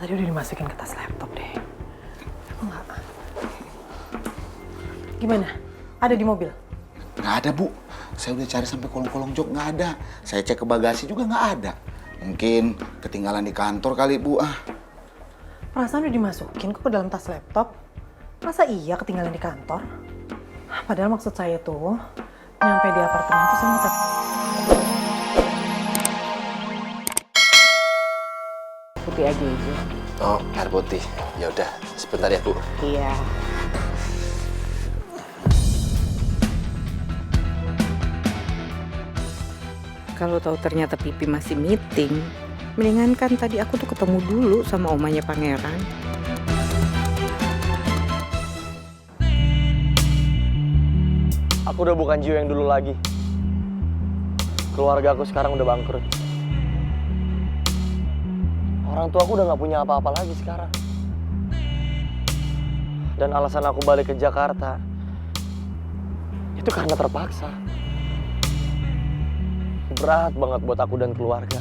tadi udah dimasukin ke tas laptop deh. Enggak. Gimana? Ada di mobil? Nggak ada, Bu. Saya udah cari sampai kolong-kolong jok, nggak ada. Saya cek ke bagasi juga nggak ada. Mungkin ketinggalan di kantor kali, Bu. Perasaan udah dimasukin kok ke dalam tas laptop. Masa iya ketinggalan di kantor? Padahal maksud saya tuh, nyampe di apartemen tuh saya mau putih aja itu. Oh, air putih. Ya udah, sebentar ya, Bu. Iya. Kalau tahu ternyata Pipi masih meeting, mendingan kan tadi aku tuh ketemu dulu sama omanya Pangeran. Aku udah bukan Gio yang dulu lagi. Keluarga aku sekarang udah bangkrut. Orang tua aku udah gak punya apa-apa lagi sekarang. Dan alasan aku balik ke Jakarta itu karena terpaksa. Berat banget buat aku dan keluarga.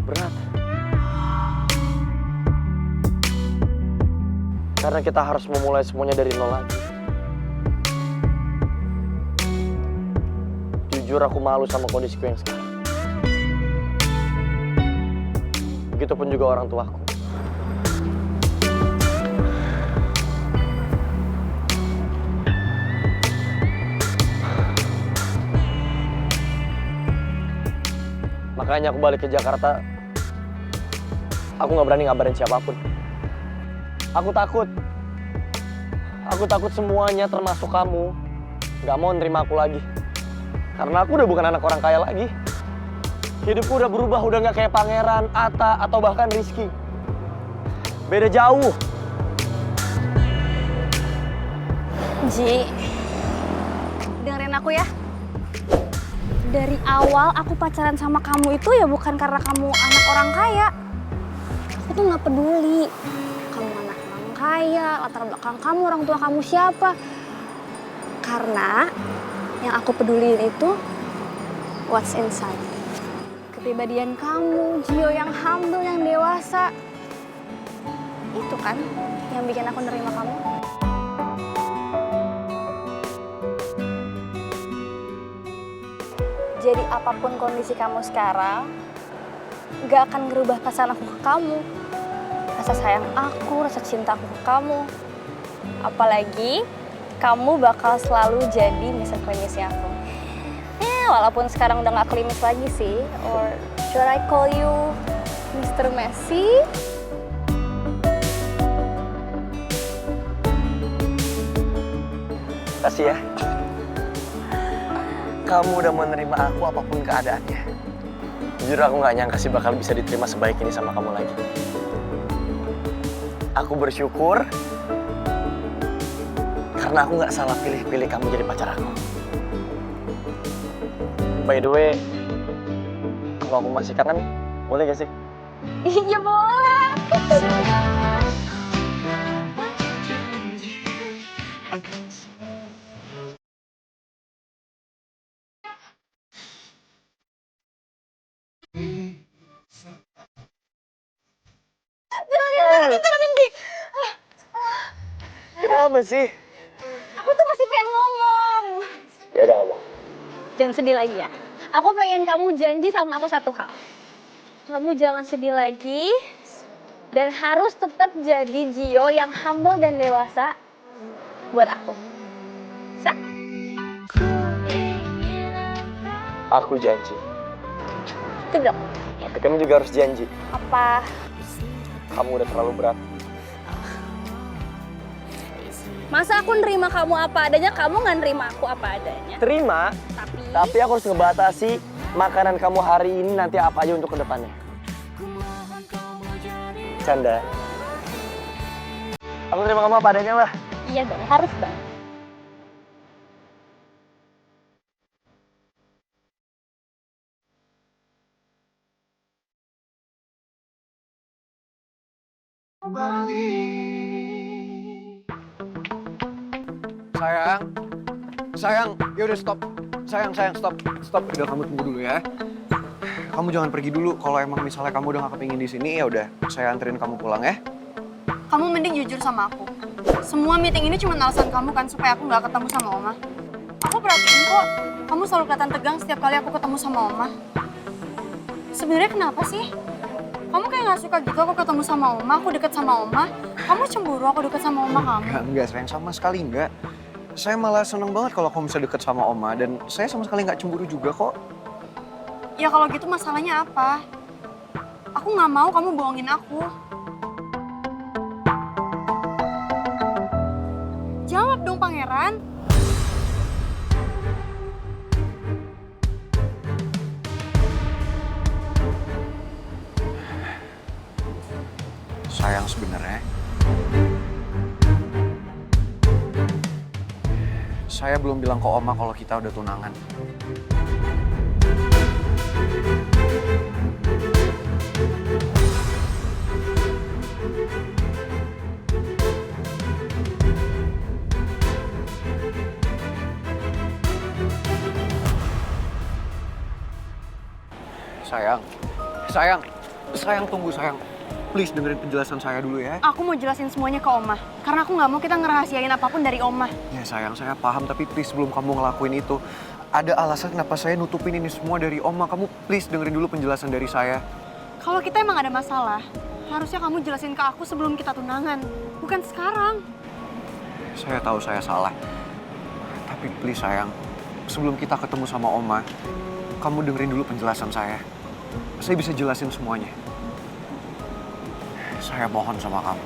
Berat. Karena kita harus memulai semuanya dari nol lagi. Jujur aku malu sama kondisiku yang sekarang. Begitupun juga orang tuaku. Makanya aku balik ke Jakarta. Aku gak berani ngabarin siapapun. Aku takut. Aku takut semuanya termasuk kamu gak mau nerima aku lagi. Karena aku udah bukan anak orang kaya lagi. Hidupku udah berubah, udah gak kayak Pangeran, Atta, atau bahkan Rizky. Beda jauh. Ji, dengerin aku ya. Dari awal aku pacaran sama kamu itu ya bukan karena kamu anak orang kaya. Aku tuh gak peduli. Kamu anak orang kaya, latar belakang kamu, orang tua kamu siapa. Karena yang aku peduliin itu what's inside. Kepribadian kamu, Gio yang humble, yang dewasa. Itu kan yang bikin aku nerima kamu. Jadi apapun kondisi kamu sekarang, gak akan ngerubah perasaan aku ke kamu. Rasa sayang aku, rasa cinta aku ke kamu. Apalagi kamu bakal selalu jadi misa klinisnya aku. Walaupun sekarang udah gak klimis lagi sih. Or should I call you Mr. Messi? Kasih ya. Kamu udah menerima aku apapun keadaannya. Jujur aku gak nyangka sih bakal bisa diterima sebaik ini sama kamu lagi. Aku bersyukur karena aku gak salah pilih-pilih kamu jadi pacar aku. By the way, kalau aku masih kangen, boleh gak sih? Iya boleh. Kenapa sih? Aku tuh masih pengen ngomong. Ya udah ngomong. Jangan sedih lagi ya. Aku pengen kamu janji sama aku satu hal. Kamu jangan sedih lagi. Dan harus tetap jadi Gio yang humble dan dewasa buat aku. Bisa? Aku janji. Itu dong. Tapi kamu juga harus janji. Apa? Kamu udah terlalu berat. Masa aku nerima kamu apa adanya, kamu nggak nerima aku apa adanya. Terima, tapi aku harus ngebatasi makanan kamu hari ini nanti apa aja untuk kedepannya. Canda. Aku terima kamu apa adanya lah. Iya dong, harus dong. Sayang, ya udah stop. Sayang, stop. Udah kamu tunggu dulu ya. kamu jangan pergi dulu. Kalau emang misalnya kamu udah gak kepingin di sini, ya udah saya anterin kamu pulang ya. Kamu mending jujur sama aku. Semua meeting ini cuma alasan kamu kan supaya aku nggak ketemu sama Oma. Aku perhatiin kok, kamu selalu kelihatan tegang setiap kali aku ketemu sama Oma. Sebenarnya kenapa sih? Kamu kayak nggak suka gitu aku ketemu sama Oma, aku deket sama Oma. Kamu cemburu aku deket sama Oma kamu. Enggak, sayang, sama sekali enggak. Saya malah seneng banget kalau kamu bisa deket sama Oma, dan saya sama sekali nggak cemburu juga kok. Ya kalau gitu masalahnya apa? Aku nggak mau kamu bohongin aku. Jawab dong, Pangeran. Sayang, sebenarnya saya belum bilang ke Oma kalau kita udah tunangan. Sayang, tunggu sayang. Please dengerin penjelasan saya dulu ya. Aku mau jelasin semuanya ke Oma. Karena aku nggak mau kita ngerahasiain apapun dari Oma. Ya sayang, saya paham, tapi please sebelum kamu ngelakuin itu, ada alasan kenapa saya nutupin ini semua dari Oma. Kamu please dengerin dulu penjelasan dari saya. Kalau kita emang ada masalah, harusnya kamu jelasin ke aku sebelum kita tunangan. Bukan sekarang. Saya tahu saya salah. Tapi please sayang, sebelum kita ketemu sama Oma, kamu dengerin dulu penjelasan saya. Saya bisa jelasin semuanya. Saya mohon sama kamu.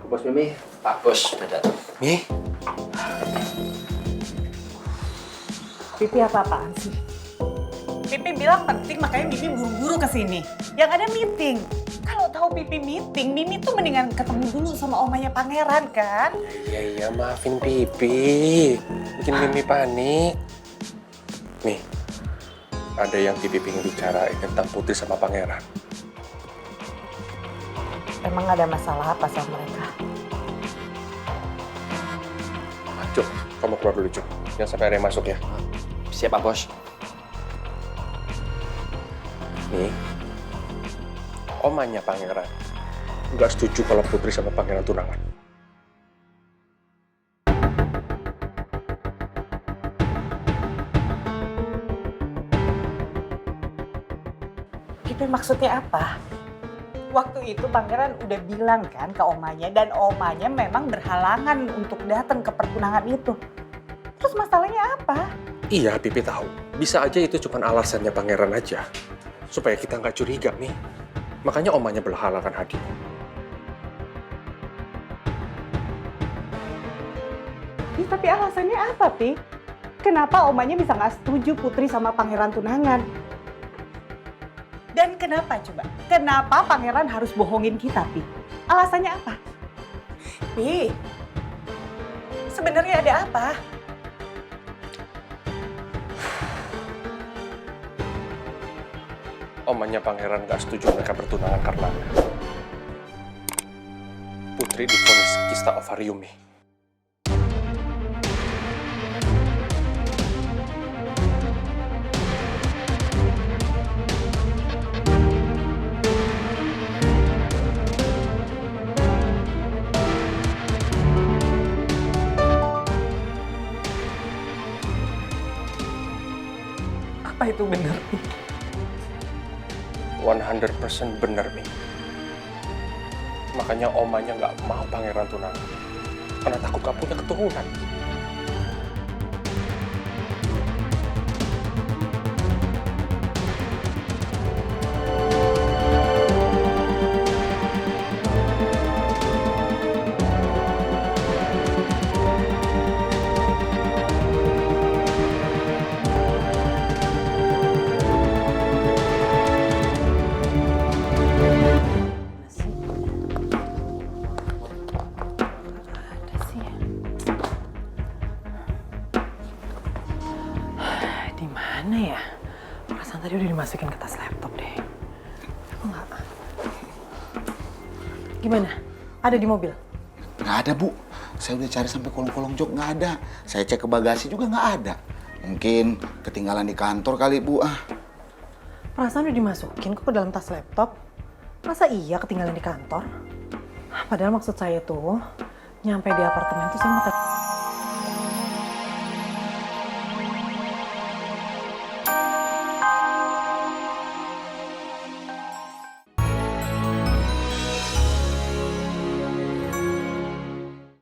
Bos Mimi, Pak Bos udah datang. Mi? Pipi apa-apaan sih? Pipi bilang penting, makanya Mimi buru-buru ke sini. Yang ada meeting. Kalau tahu Pipi meeting, Mimi tuh mendingan ketemu dulu sama omanya Pangeran kan? Iya, maafin Pipi. Bikin Mimi panik. Nih, ada yang Pipi pengen bicarain tentang Putri sama Pangeran. Emang ada masalah apa sama mereka? Cuk, kamu keluar dulu, Cuk. Jangan sampai ada yang masuk ya. Siap, Pak Bos. Nih, omanya Pangeran nggak setuju kalau Putri sama Pangeran tunangan. Pipi maksudnya apa? Waktu itu Pangeran udah bilang kan ke omanya, dan omanya memang berhalangan untuk datang ke pertunangan itu. Terus masalahnya apa? Iya, Pipi tahu. Bisa aja itu cuma alasannya Pangeran aja. Supaya kita nggak curiga, nih. Makanya omanya berhalangan hadir. Ih, tapi alasannya apa, Pi? Kenapa omanya bisa nggak setuju Putri sama Pangeran tunangan? Dan kenapa coba? Kenapa Pangeran harus bohongin kita, Pi? Alasannya apa? Pi, sebenarnya ada apa? Omanya Pangeran nggak setuju mereka bertunangan karena Putri divonis kista ovarium, nih. Apa itu benar, Pi? 100% bener, Mi. Makanya omanya nggak mau Pangeran tunangan. Karena takut gak punya keturunan. Di mana ya? Perasaan tadi udah dimasukin ke tas laptop deh. Aku nggak. Gimana? Ada di mobil? Nggak ada, Bu. Saya udah cari sampai kolong-kolong jok, nggak ada. Saya cek ke bagasi juga nggak ada. Mungkin ketinggalan di kantor kali, Bu. Perasaan udah dimasukin kok ke dalam tas laptop. Masa iya ketinggalan di kantor? Padahal maksud saya tuh, nyampe di apartemen tuh saya mau